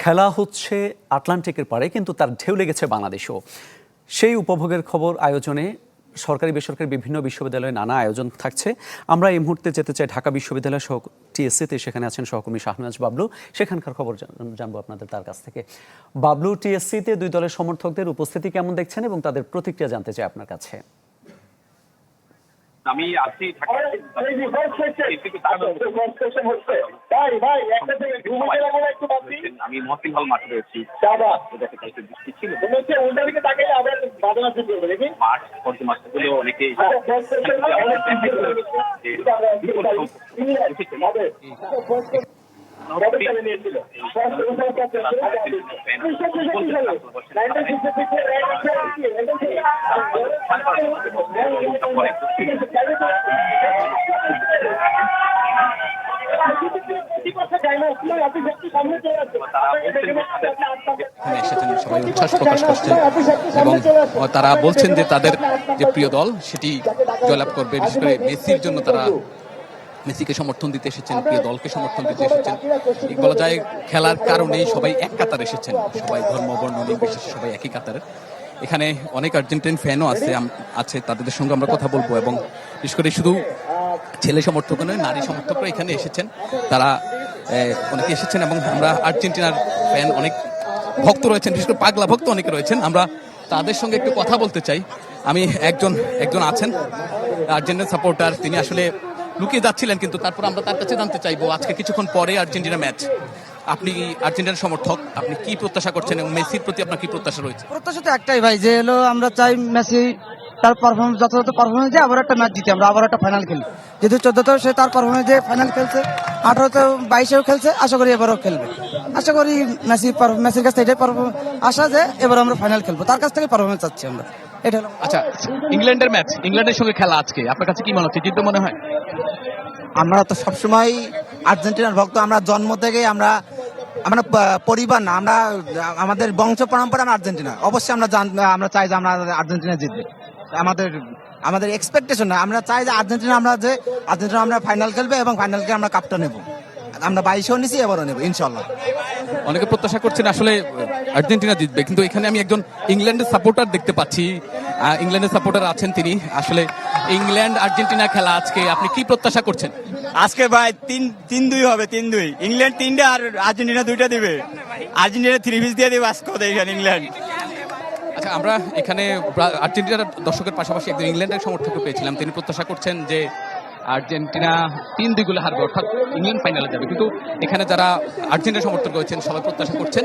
খেলা হচ্ছে আটলান্টিকের পারে, কিন্তু তার ঢেউ লেগেছে বাংলাদেশেও। সেই উপভোগের খবর আয়োজনে সরকারি বেসরকারি বিভিন্ন বিশ্ববিদ্যালয়ে নানা আয়োজন থাকছে। আমরা এই মুহূর্তে যেতে চাই ঢাকা বিশ্ববিদ্যালয় টিএসসিতে। সেখানে আছেন সহকর্মী শাহনাজ বাবলু। সেখানকার খবর জানবো আপনাদের তার কাছ থেকে। বাবলু, টিএসসিতে দুই দলের সমর্থকদের উপস্থিতি কেমন দেখছেন এবং তাদের প্রতিক্রিয়া জানতে চাই আপনার কাছে। আমি আছি আমি মহসিন হল মাঠে রয়েছি। বৃষ্টি ছিল, মাঠ মাঠগুলো অনেকেই এসেছেন, সবাই উচ্ছ্বাস প্রকাশ করছেন এবং তারা বলছেন যে তাদের যে প্রিয় দল সেটি জয়লাভ করবে। বিশেষ করে মেসির জন্য তারা মেসিকে সমর্থন দিতে এসেছেন, প্রিয় দলকে সমর্থন দিতে এসেছেন। বলা যায় খেলার কারণেই সবাই এক কাতারে এসেছেন, সবাই ধর্ম বর্ণ নির্বিশেষে সবাই একই কাতারে। এখানে অনেক আর্জেন্টাইন ফ্যানও আছে তাদের সঙ্গে আমরা কথা বলবো। এবং বিশেষ করে শুধু ছেলে সমর্থক নয়, নারী সমর্থকরা এখানে এসেছেন, তারা অনেকে এসেছেন। এবং আমরা আর্জেন্টিনার ফ্যান অনেক ভক্ত রয়েছেন, বিশেষ করে পাগলা ভক্ত অনেকে রয়েছেন। আমরা তাদের সঙ্গে একটু কথা বলতে চাই। আমি একজন আছেন আর্জেন্টিনা সাপোর্টার, তিনি আসলে লুকিয়ে যাচ্ছিলেন, কিন্তু তারপর আমরা তার কাছে জানতে চাইবো আজকে কিছুক্ষণ পরে আর্জেন্টিনা ম্যাচ। আপনি আর্জেন্টিনার সমর্থক, আপনি কি প্রত্যাশা করছেন এবং মেসির প্রতি আপনার কি প্রত্যাশা রয়েছে? প্রত্যাশা তো একটাই ভাই, যে হলো আমরা চাই মেসি তার পারফরমেন্স যথাযথ পারফরমেন্স দিয়ে আবার একটা ম্যাচ জিতে আমরা আবার একটা ফাইনাল খেলি। যেহেতু 14তেও সে তার পারফরমেন্স দিয়ে ফাইনাল খেলছে, 18তেও 22এও খেলছে, আশা করি এবারও খেলবে। আশা করি মেসির কাছ থেকে এটাই আশা যে এবার আমরা ফাইনাল খেলবো, তার কাছ থেকে পারফরমেন্স চাচ্ছি আমরা। এটা হলো আচ্ছা, ইংল্যান্ডের ম্যাচ, ইংল্যান্ডের সঙ্গে খেলা আজকে, আপনার কাছে কি মনে হচ্ছে, জিতবে মনে হয়? আমরা তো সবসময় আর্জেন্টিনার ভক্ত। আমরা জন্ম থেকে আমরা পরিবার না, আমরা আমাদের বংশ পরম্পরা আমরা আর্জেন্টিনা। অবশ্যই আমরা চাই যে আমরা আর্জেন্টিনা জিতবে। আমাদের এক্সপেকটেশন না, আমরা চাই যে আর্জেন্টিনা আমরা ফাইনাল খেলবে এবং ফাইনালকে আমরা কাপটা নেব। আমরা 22এও নিছি, এবারও নেব ইনশাল্লাহ। অনেকে প্রত্যাশা করছেন আসলে আর্জেন্টিনা জিতবে, কিন্তু এখানে আমি একজন ইংল্যান্ডের সাপোর্টার দেখতে পাচ্ছি। ইংল্যান্ডের সাপোর্টার আছেন তিনি। আসলে ইংল্যান্ড আর্জেন্টিনা খেলা আজকে, আপনি কি প্রত্যাশা করছেন? আজকে ভাই 3-2 হবে, 3-2। ইংল্যান্ড 3টা আর আর্জেন্টিনা 2টা দিবে। আর্জেন্টিনা 3 পিস দিয়ে দেবে আজকে এখানে ইংল্যান্ড। আচ্ছা, আমরা এখানে আর্জেন্টিনার দর্শকের পাশাপাশি একজন ইংল্যান্ডের সমর্থক পেয়েছিলাম, তিনি প্রত্যাশা করছেন যে আর্জেন্টিনা 3-2 গোলে হারবে, অর্থাৎ ইংল্যান্ড ফাইনালে যাবে। কিন্তু এখানে যারা আর্জেন্টিনা সমর্থক রয়েছেন সবাই প্রত্যাশা করছেন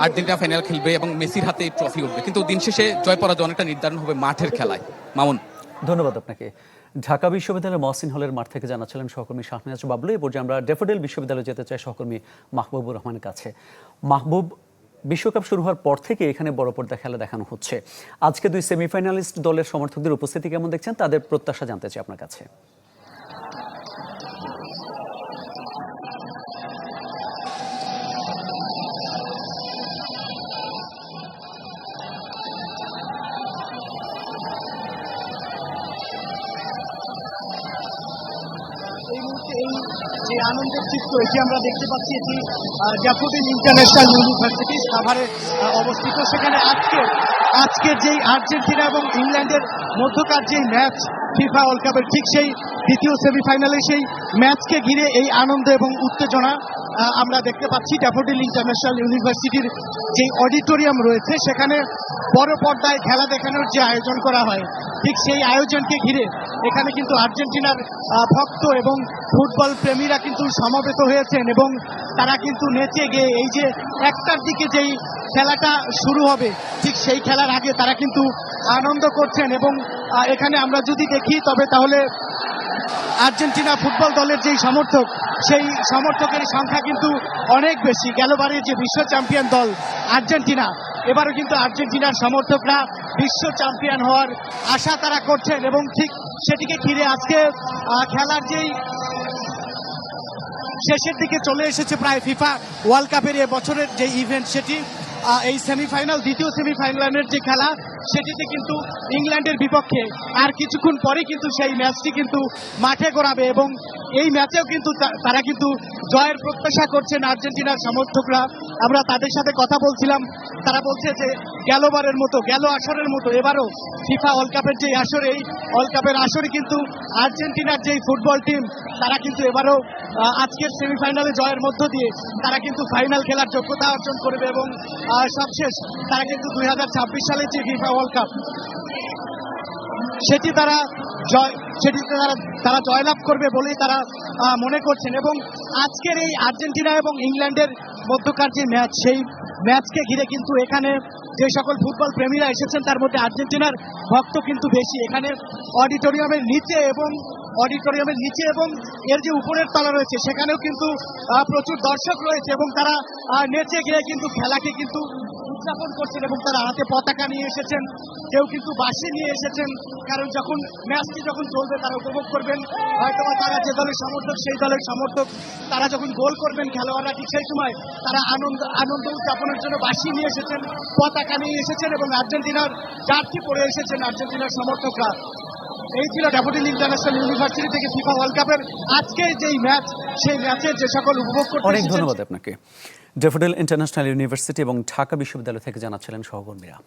আর্জেন্টিনা ফাইনাল খেলবে এবং মেসির হাতে ট্রফি উঠবে। কিন্তু দিন শেষে জয় পরাজয় অনেকটা নির্ধারণ হবে মাঠের খেলায়। মামুন, ধন্যবাদ আপনাকে। ঢাকা বিশ্ববিদ্যালয়ের মহসিন হলের মাঠ থেকে জানাচ্ছিলেন সহকর্মী শাহনাজ বাবলু। এই পর্যায়ে আমরা ড্যাফোডিল বিশ্ববিদ্যালয়ে যেতে চাই সহকর্মী মাহবুবুর রহমানের কাছে। মাহবুব, বিশ্বকাপ শুরু হওয়ার পর থেকে এখানে বড় পর্দা খেলা দেখানো হচ্ছে। আজকে দুই সেমিফাইনালিস্ট দলের সমর্থকদের উপস্থিতি কেমন দেখছেন, তাদের প্রত্যাশা জানতে চাই আপনার কাছে। যে আনন্দের চিত্র এটি আমরা দেখতে পাচ্ছি, এটি ড্যাফোডিল ইন্টারন্যাশনাল ইউনিভার্সিটি সাভারে অবস্থিত। সেখানে আজকের যেই আর্জেন্টিনা এবং ইংল্যান্ডের মধ্যকার যেই ম্যাচ ফিফা ওয়ার্ল্ড কাপের, ঠিক সেই দ্বিতীয় সেমিফাইনালে সেই ম্যাচকে ঘিরে এই আনন্দ এবং উত্তেজনা আমরা দেখতে পাচ্ছি। ড্যাফোডিল ইন্টারন্যাশনাল ইউনিভার্সিটির যে অডিটোরিয়াম রয়েছে সেখানে বড় পর্দায় খেলা দেখানোর যে আয়োজন করা হয়, ঠিক সেই আয়োজনকে ঘিরে এখানে কিন্তু আর্জেন্টিনার ভক্ত এবং ফুটবল প্রেমীরা কিন্তু সমবেত হয়েছেন এবং তারা কিন্তু নেচে গিয়ে এই যে 1টার দিকে যেই খেলাটা শুরু হবে ঠিক সেই খেলার আগে তারা কিন্তু আনন্দ করছেন। এবং এখানে আমরা যদি দেখি তাহলে আর্জেন্টিনা ফুটবল দলের যেই সমর্থক, সেই সমর্থকের সংখ্যা কিন্তু অনেক বেশি। গেলবারের যে বিশ্ব চ্যাম্পিয়ন দল আর্জেন্টিনা, এবারও কিন্তু আর্জেন্টিনার সমর্থকরা বিশ্ব চ্যাম্পিয়ন হওয়ার আশা তারা করছেন এবং ঠিক সেটিকে ঘিরে আজকে খেলার যেই শেষের দিকে চলে এসেছে প্রায় ফিফা ওয়ার্ল্ড কাপের এবছরের যে ইভেন্ট, সেটি এই সেমিফাইনাল, দ্বিতীয় সেমিফাইনালের যে খেলা সেটিতে কিন্তু ইংল্যান্ডের বিপক্ষে আর কিছুক্ষণ পরে কিন্তু সেই ম্যাচটি কিন্তু মাঠে গড়াবে এবং এই ম্যাচেও কিন্তু তারা কিন্তু জয়ের প্রত্যাশা করছেন আর্জেন্টিনার সমর্থকরা। আমরা তাদের সাথে কথা বলছিলাম, তারা বলছে যে গেলবারের মতো, গেল আসরের মতো এবারও ফিফা ওয়ার্ল্ড কাপের যে আসরে, এই ওয়ার্ল্ড কাপের আসরে কিন্তু আর্জেন্টিনার যেই ফুটবল টিম তারা কিন্তু এবারও আজকের সেমিফাইনালে জয়ের মধ্য দিয়ে তারা কিন্তু ফাইনাল খেলার যোগ্যতা অর্জন করবে এবং সবশেষ তারা কিন্তু 2026 সালের যে ফিফা ওয়ার্ল্ড কাপ সেটি তারা জয়লাভ করবে বলেই তারা মনে করছেন। এবং আজকের এই আর্জেন্টিনা এবং ইংল্যান্ডের মধ্যকার যে ম্যাচ, সেই ম্যাচকে ঘিরে কিন্তু এখানে যে সকল ফুটবল প্রেমীরা এসেছেন তার মধ্যে আর্জেন্টিনার ভক্ত কিন্তু বেশি। এখানে অডিটোরিয়ামের নিচে এবং এর যে উপরের তলা রয়েছে সেখানেও কিন্তু প্রচুর দর্শক রয়েছে এবং তারা নেচে গিয়ে কিন্তু খেলাকে কিন্তু উদযাপন করছেন এবং তারা হাতে পতাকা নিয়ে এসেছেন, কেউ কিন্তু বাঁশি নিয়ে এসেছেন, কারণ যখন ম্যাচটি যখন চলবে তারা উপভোগ করবেন। হয়তোবা তারা যে দলের সমর্থক সেই দলের সমর্থক, তারা যখন গোল করবেন খেলোয়াড়রা ঠিক সেই সময় তারা আনন্দ উদযাপনের জন্য বাঁশি নিয়ে এসেছেন, পতাকা নিয়ে এসেছেন এবং আর্জেন্টিনার জার্সি পরে এসেছেন আর্জেন্টিনার সমর্থকরা। এই ছিল ড্যাফোডিল ইন্টারন্যাশনাল ইউনিভার্সিটি থেকে ফিফা ওয়ার্ল্ড কাপের আজকে যেই ম্যাচ, সেই ম্যাচের যে সকল উপভোগ করতে অনেক এসেছেন। ধন্যবাদ আপনাকে। ড্যাফোডিল ইন্টারন্যাশনাল ইউনিভার্সিটি এবং ঢাকা বিশ্ববিদ্যালয় থেকে জানাচ্ছিলেন সহকর্মীরা।